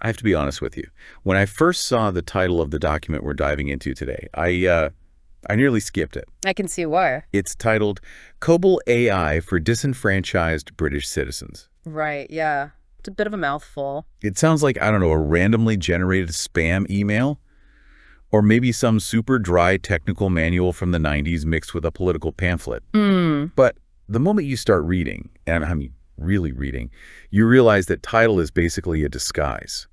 I have to be honest with you. When I first saw the title of the document we're diving into today, I nearly skipped it. I can see why. It's titled COBOL AI for Disenfranchised British Citizens. Right, yeah. It's a bit of a mouthful. It sounds like, I don't know, a randomly generated spam email, or maybe some super dry technical manual from the 90s mixed with a political pamphlet. But the moment you start reading, and I mean really reading, you realize that title is basically a disguise.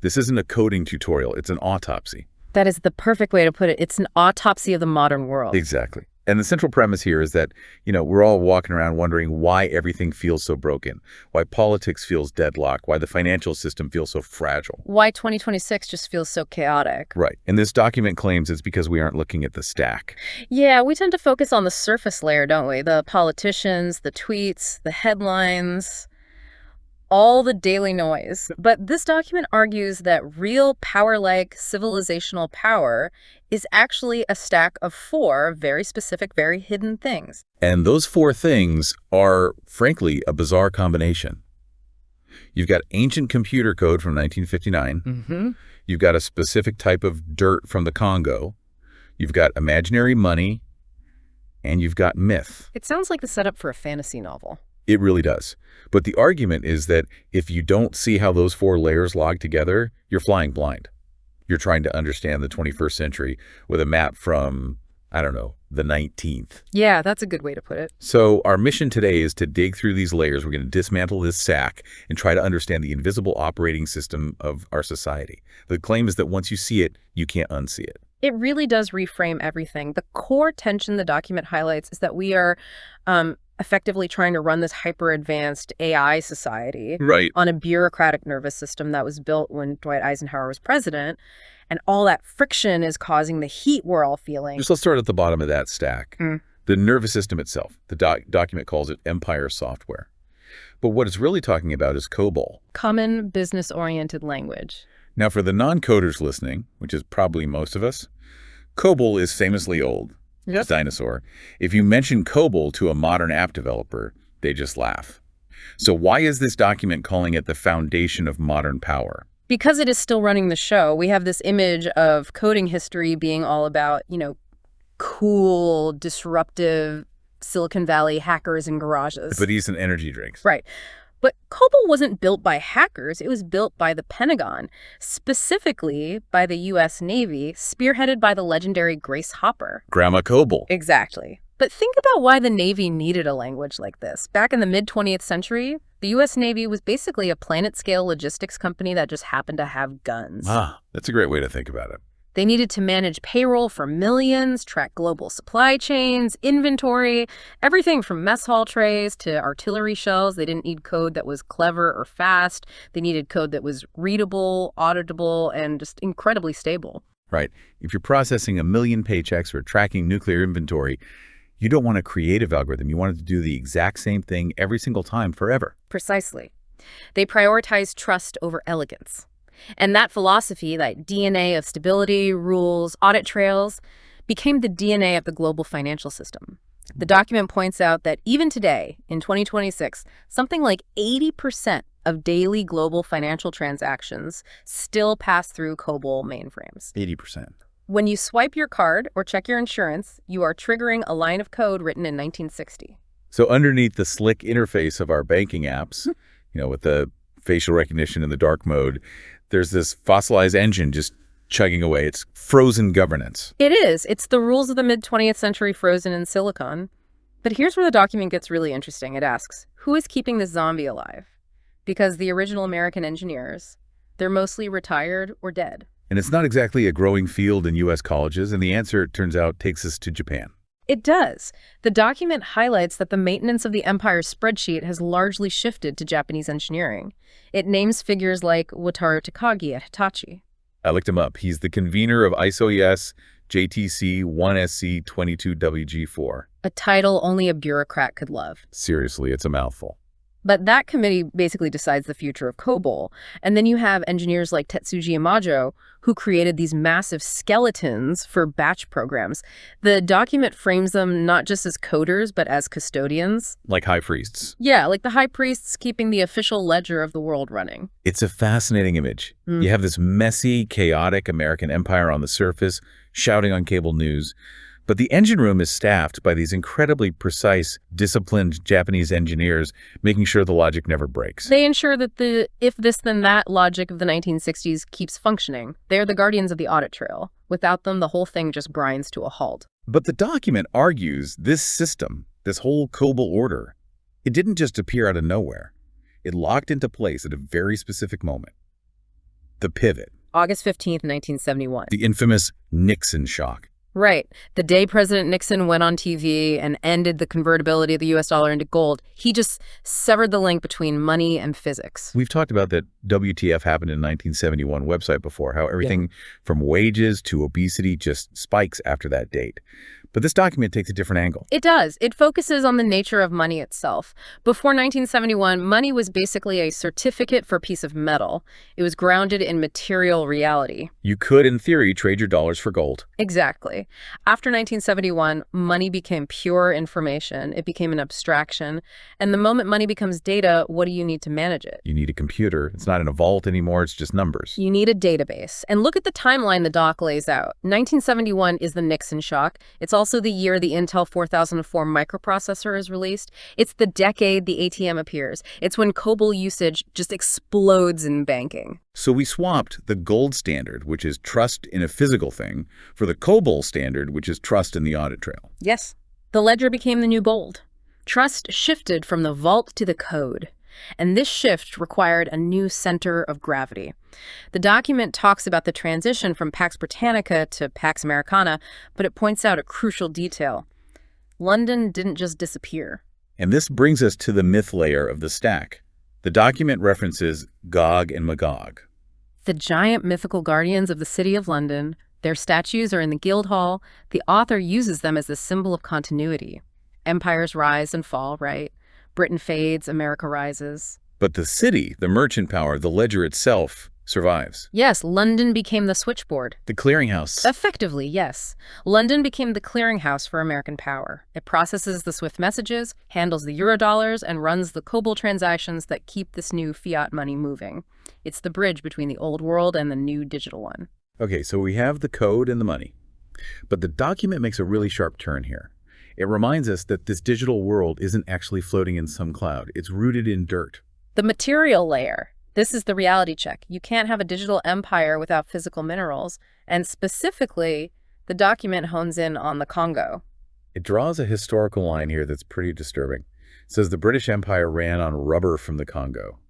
This isn't a coding tutorial, it's an autopsy. That is the perfect way to put it. It's an autopsy of the modern world. Exactly. And the central premise here is that, we're all walking around wondering why everything feels so broken, why politics feels deadlocked, why the financial system feels so fragile. Why 2026 just feels so chaotic. Right. And this document claims it's because we aren't looking at the stack. Yeah, we tend to focus on the surface layer, don't we? The politicians, the tweets, the headlines, all the daily noise. But this document argues that real power-like civilizational power is actually a stack of 4 very specific, very hidden things. And those 4 things are, frankly, a bizarre combination. You've got ancient computer code from 1959. You've got a specific type of dirt from the Congo. You've got imaginary money. And you've got myth. It sounds like the setup for a fantasy novel. It really does. But the argument is that if you don't see how those 4 layers log together, you're flying blind. You're trying to understand the 21st century with a map from, I don't know, the 19th. Yeah, that's a good way to put it. So our mission today is to dig through these layers. We're going to dismantle this sack and try to understand the invisible operating system of our society. The claim is that once you see it, you can't unsee it. It really does reframe everything. The core tension the document highlights is that we are effectively trying to run this hyper-advanced AI society on a bureaucratic nervous system that was built when Dwight Eisenhower was president. And all that friction is causing the heat we're all feeling. Just let's start at the bottom of that stack. The nervous system itself. The document calls it empire software. But what it's really talking about is COBOL. Common business-oriented language. Now, for the non-coders listening, which is probably most of us, COBOL is famously old. It's dinosaur. If you mention COBOL to a modern app developer, they just laugh. So why is this document calling it the foundation of modern power? Because it is still running the show. We have this image of coding history being all about, cool, disruptive Silicon Valley hackers in garages. But and energy drinks. Right. But COBOL wasn't built by hackers. It was built by the Pentagon, specifically by the U.S. Navy, spearheaded by the legendary Grace Hopper. Grandma COBOL. Exactly. But think about why the Navy needed a language like this. Back in the mid-20th century, the U.S. Navy was basically a planet-scale logistics company that just happened to have guns. That's a great way to think about it. They needed to manage payroll for millions, track global supply chains, inventory, everything from mess hall trays to artillery shells. They didn't need code that was clever or fast. They needed code that was readable, auditable, and just incredibly stable. Right. If you're processing 1 million paychecks or tracking nuclear inventory, you don't want a creative algorithm. You want it to do the exact same thing every single time forever. Precisely. They prioritized trust over elegance. And that philosophy, that DNA of stability, rules, audit trails, became the DNA of the global financial system. The document points out that even today, in 2026, something like 80% of daily global financial transactions still pass through COBOL mainframes. 80%. When you swipe your card or check your insurance, you are triggering a line of code written in 1960. So underneath the slick interface of our banking apps, with the facial recognition in the dark mode, there's this fossilized engine just chugging away. It's frozen governance. It is. It's the rules of the mid-20th century frozen in silicon. But here's where the document gets really interesting. It asks, who is keeping this zombie alive? Because the original American engineers, they're mostly retired or dead. And it's not exactly a growing field in U.S. colleges, and the answer, it turns out, takes us to Japan. It does. The document highlights that the maintenance of the empire's spreadsheet has largely shifted to Japanese engineering. It names figures like Wataru Takagi at Hitachi. I looked him up. He's the convener of ISO-ES JTC 1SC 22WG4. A title only a bureaucrat could love. Seriously, it's a mouthful. But that committee basically decides the future of COBOL. And then you have engineers like Tetsuji Imajo, who created these massive skeletons for batch programs. The document frames them not just as coders, but as custodians. Like high priests. Yeah, like the high priests keeping the official ledger of the world running. It's a fascinating image. You have this messy, chaotic American empire on the surface, shouting on cable news. But the engine room is staffed by these incredibly precise, disciplined Japanese engineers, making sure the logic never breaks. They ensure that the if this then that logic of the 1960s keeps functioning. They're the guardians of the audit trail. Without them, the whole thing just grinds to a halt. But the document argues this system, this whole COBOL order, it didn't just appear out of nowhere. It locked into place at a very specific moment. The pivot. August 15th, 1971. The infamous Nixon shock. Right. The day President Nixon went on TV and ended the convertibility of the U.S. dollar into gold, he just severed the link between money and physics. We've talked about that WTF happened in 1971 website before, how everything from wages to obesity just spikes after that date. But this document takes a different angle. It does. It focuses on the nature of money itself. Before 1971, money was basically a certificate for a piece of metal. It was grounded in material reality. You could, in theory, trade your dollars for gold. Exactly. After 1971, money became pure information. It became an abstraction. And the moment money becomes data, what do you need to manage it? You need a computer. It's not in a vault anymore. It's just numbers. You need a database. And look at the timeline the doc lays out. 1971 is the Nixon shock. It's also the year the Intel 4004 microprocessor is released. It's the decade the ATM appears. It's when COBOL usage just explodes in banking. So we swapped the gold standard, which is trust in a physical thing, for the COBOL standard, which is trust in the audit trail. Yes. The ledger became the new gold. Trust shifted from the vault to the code. And this shift required a new center of gravity. The document talks about the transition from Pax Britannica to Pax Americana, but it points out a crucial detail. London didn't just disappear. And this brings us to the myth layer of the stack. The document references Gog and Magog. The giant mythical guardians of the City of London, their statues are in the Guildhall. The author uses them as a symbol of continuity. Empires rise and fall, right? Britain fades, America rises. But the city, the merchant power, the ledger itself, survives. Yes, London became the switchboard. The clearinghouse. Effectively, yes. London became the clearinghouse for American power. It processes the SWIFT messages, handles the Eurodollars, and runs the COBOL transactions that keep this new fiat money moving. It's the bridge between the old world and the new digital one. Okay, so we have the code and the money. But the document makes a really sharp turn here. It reminds us that this digital world isn't actually floating in some cloud. It's rooted in dirt. The material layer. This is the reality check. You can't have a digital empire without physical minerals. And specifically, the document hones in on the Congo. It draws a historical line here that's pretty disturbing. It says the British Empire ran on rubber from the Congo.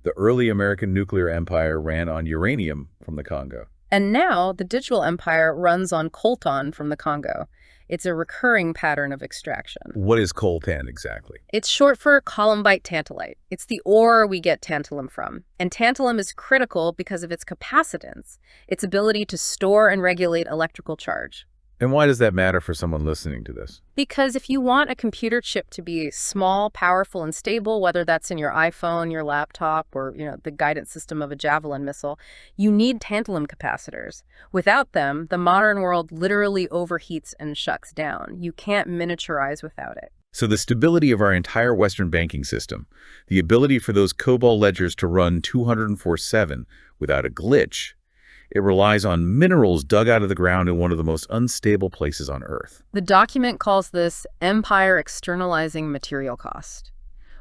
The early American nuclear empire ran on uranium from the Congo. And now the digital empire runs on coltan from the Congo. It's a recurring pattern of extraction. What is coltan exactly? It's short for columbite tantalite. It's the ore we get tantalum from. And tantalum is critical because of its capacitance, its ability to store and regulate electrical charge. And why does that matter for someone listening to this? Because if you want a computer chip to be small, powerful, and stable, whether that's in your iPhone, your laptop, or the guidance system of a Javelin missile, you need tantalum capacitors. Without them, the modern world literally overheats and shuts down. You can't miniaturize without it. So the stability of our entire Western banking system, the ability for those COBOL ledgers to run 204/7 without a glitch, it relies on minerals dug out of the ground in one of the most unstable places on Earth. The document calls this empire externalizing material cost.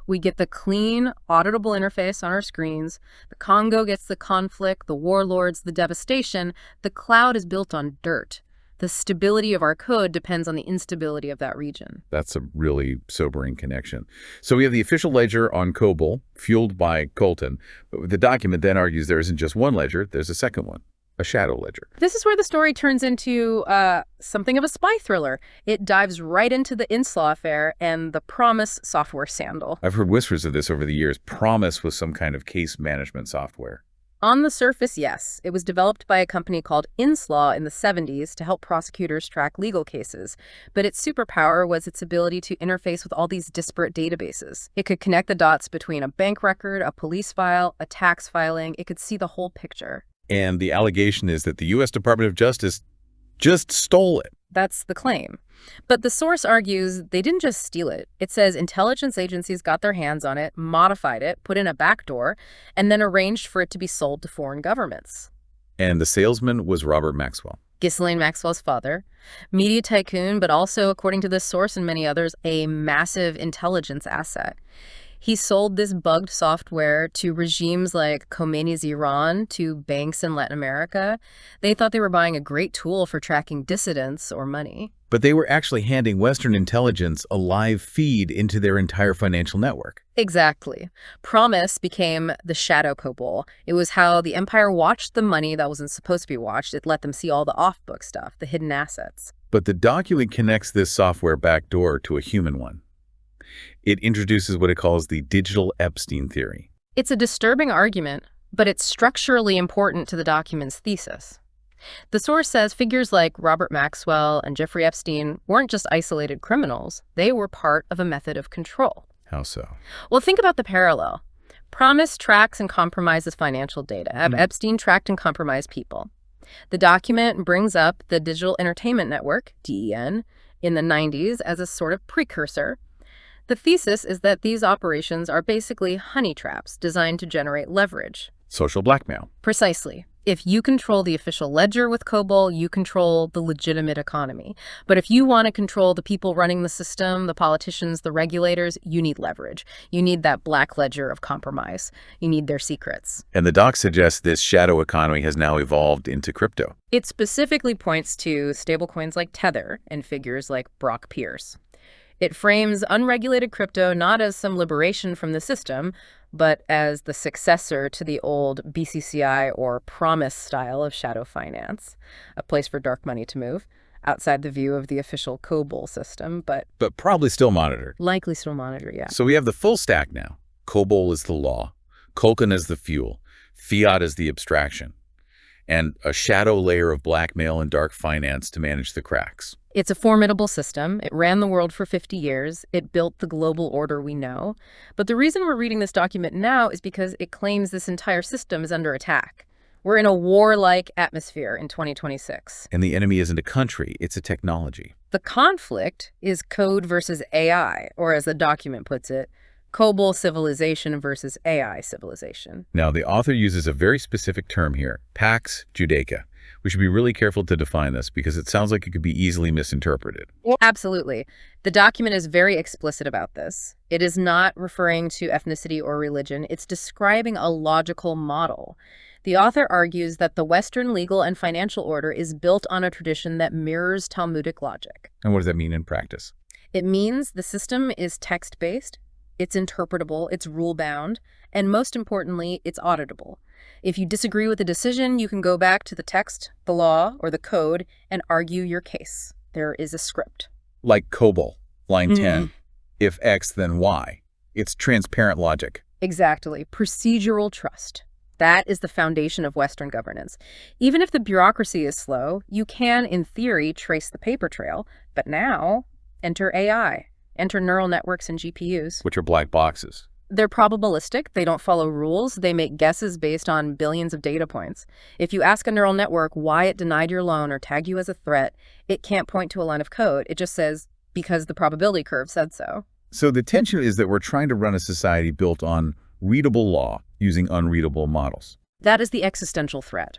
We get the clean, auditable interface on our screens. The Congo gets the conflict, the warlords, the devastation. The cloud is built on dirt. The stability of our code depends on the instability of that region. That's a really sobering connection. So we have the official ledger on COBOL, fueled by coltan. But the document then argues there isn't just one ledger, there's a second one. A shadow ledger. This is where the story turns into something of a spy thriller. It dives right into the Inslaw affair and the Promise software scandal. I've heard whispers of this over the years. Promise was some kind of case management software. On the surface, yes. It was developed by a company called Inslaw in the 70s to help prosecutors track legal cases. But its superpower was its ability to interface with all these disparate databases. It could connect the dots between a bank record, a police file, a tax filing. It could see the whole picture. And the allegation is that the U.S. Department of Justice just stole it. That's the claim. But the source argues they didn't just steal it. It says intelligence agencies got their hands on it, modified it, put in a backdoor, and then arranged for it to be sold to foreign governments. And the salesman was Robert Maxwell. Ghislaine Maxwell's father, media tycoon, but also, according to this source and many others, a massive intelligence asset. He sold this bugged software to regimes like Khomeini's Iran, to banks in Latin America. They thought they were buying a great tool for tracking dissidents or money. But they were actually handing Western intelligence a live feed into their entire financial network. Exactly. Promise became the shadow COBOL. It was how the empire watched the money that wasn't supposed to be watched. It let them see all the off-book stuff, the hidden assets. But the document connects this software backdoor to a human one. It introduces what it calls the digital Epstein theory. It's a disturbing argument, but it's structurally important to the document's thesis. The source says figures like Robert Maxwell and Jeffrey Epstein weren't just isolated criminals. They were part of a method of control. How so? Well, think about the parallel. Promise tracks and compromises financial data. Epstein tracked and compromised people. The document brings up the Digital Entertainment Network, DEN, in the 90s as a sort of precursor. The thesis is that these operations are basically honey traps designed to generate leverage. Social blackmail. Precisely. If you control the official ledger with COBOL, you control the legitimate economy. But if you want to control the people running the system, the politicians, the regulators, you need leverage. You need that black ledger of compromise. You need their secrets. And the doc suggests this shadow economy has now evolved into crypto. It specifically points to stablecoins like Tether and figures like Brock Pierce. It frames unregulated crypto not as some liberation from the system, but as the successor to the old BCCI or Promise style of shadow finance, a place for dark money to move, outside the view of the official COBOL system, but probably still monitored. Likely still monitored, yeah. So we have the full stack now. COBOL is the law, Colcan is the fuel, fiat is the abstraction, and a shadow layer of blackmail and dark finance to manage the cracks. It's a formidable system. It ran the world for 50 years. It built the global order we know. But the reason we're reading this document now is because it claims this entire system is under attack. We're in a warlike atmosphere in 2026. And the enemy isn't a country, it's a technology. The conflict is code versus AI, or as the document puts it, COBOL civilization versus AI civilization. Now, the author uses a very specific term here, Pax Judaica. We should be really careful to define this because it sounds like it could be easily misinterpreted. Absolutely. The document is very explicit about this. It is not referring to ethnicity or religion. It's describing a logical model. The author argues that the Western legal and financial order is built on a tradition that mirrors Talmudic logic. And what does that mean in practice? It means the system is text-based, it's interpretable, it's rule-bound, and most importantly, it's auditable. If you disagree with a decision, you can go back to the text, the law, or the code and argue your case. There is a script. Like COBOL, line 10. If X, then Y. It's transparent logic. Exactly. Procedural trust. That is the foundation of Western governance. Even if the bureaucracy is slow, you can, in theory, trace the paper trail. But now, enter AI. Enter neural networks and GPUs. Which are black boxes. They're probabilistic. They don't follow rules. They make guesses based on billions of data points. If you ask a neural network why it denied your loan or tagged you as a threat, it can't point to a line of code. It just says, because the probability curve said so. So the tension is that we're trying to run a society built on readable law using unreadable models. That is the existential threat.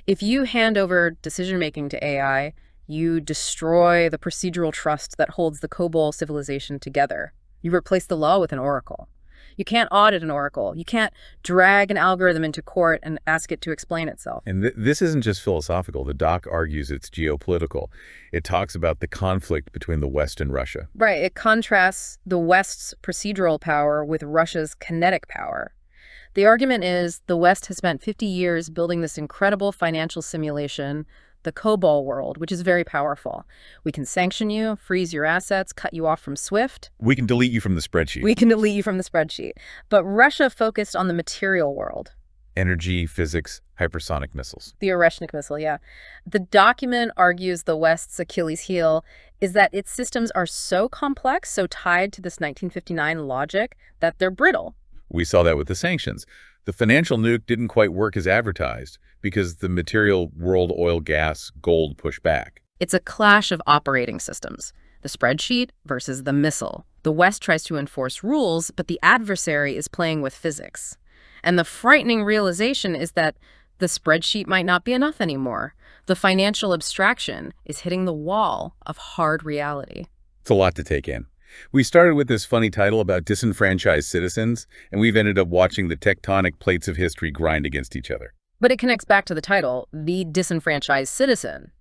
If you hand over decision-making to AI, you destroy the procedural trust that holds the COBOL civilization together. You replace the law with an oracle. You can't audit an oracle. You can't drag an algorithm into court and ask it to explain itself. And this isn't just philosophical. The doc argues it's geopolitical. It talks about the conflict between the West and Russia. Right. It contrasts the West's procedural power with Russia's kinetic power. The argument is the West has spent 50 years building this incredible financial simulation, the COBOL world, which is very powerful. We can sanction you, freeze your assets, cut you off from SWIFT. We can delete you from the spreadsheet. We can delete you from the spreadsheet. But Russia focused on the material world. Energy, physics, hypersonic missiles. The Oreshnik missile, yeah. The document argues the West's Achilles heel is that its systems are so complex, so tied to this 1959 logic, that they're brittle. We saw that with the sanctions. The financial nuke didn't quite work as advertised because the material world oil, gas, gold pushed back. It's a clash of operating systems, the spreadsheet versus the missile. The West tries to enforce rules, but the adversary is playing with physics. And the frightening realization is that the spreadsheet might not be enough anymore. The financial abstraction is hitting the wall of hard reality. It's a lot to take in. We started with this funny title about disenfranchised citizens, and we've ended up watching the tectonic plates of history grind against each other. But it connects back to the title, The Disenfranchised Citizen.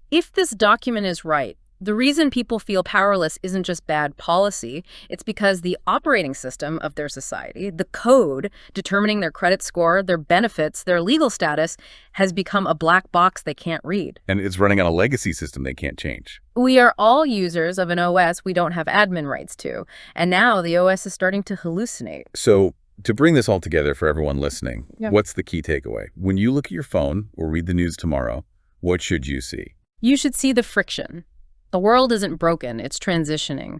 If this document is right, the reason people feel powerless isn't just bad policy, it's because the operating system of their society, the code determining their credit score, their benefits, their legal status, has become a black box they can't read. And it's running on a legacy system they can't change. We are all users of an OS we don't have admin rights to, and now the OS is starting to hallucinate. So, to bring this all together for everyone listening, Yeah. What's the key takeaway? When you look at your phone or read the news tomorrow, what should you see? You should see the friction. The world isn't broken, it's transitioning.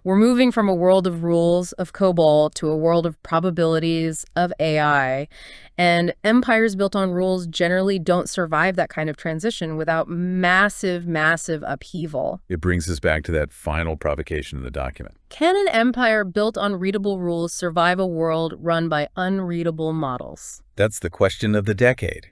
We're moving from a world of rules, of COBOL, to a world of probabilities, of AI. And empires built on rules generally don't survive that kind of transition without massive, massive upheaval. It brings us back to that final provocation in the document. Can an empire built on readable rules survive a world run by unreadable models? That's the question of the decade.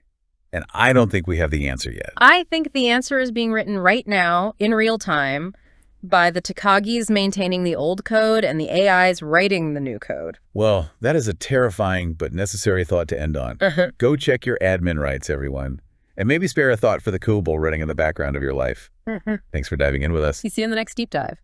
And I don't think we have the answer yet. I think the answer is being written right now, in real time, by the Takagis maintaining the old code and the AIs writing the new code. Well, that is a terrifying but necessary thought to end on. Go check your admin rights, everyone. And maybe spare a thought for the COBOL running in the background of your life. Thanks for diving in with us. See you in the next deep dive.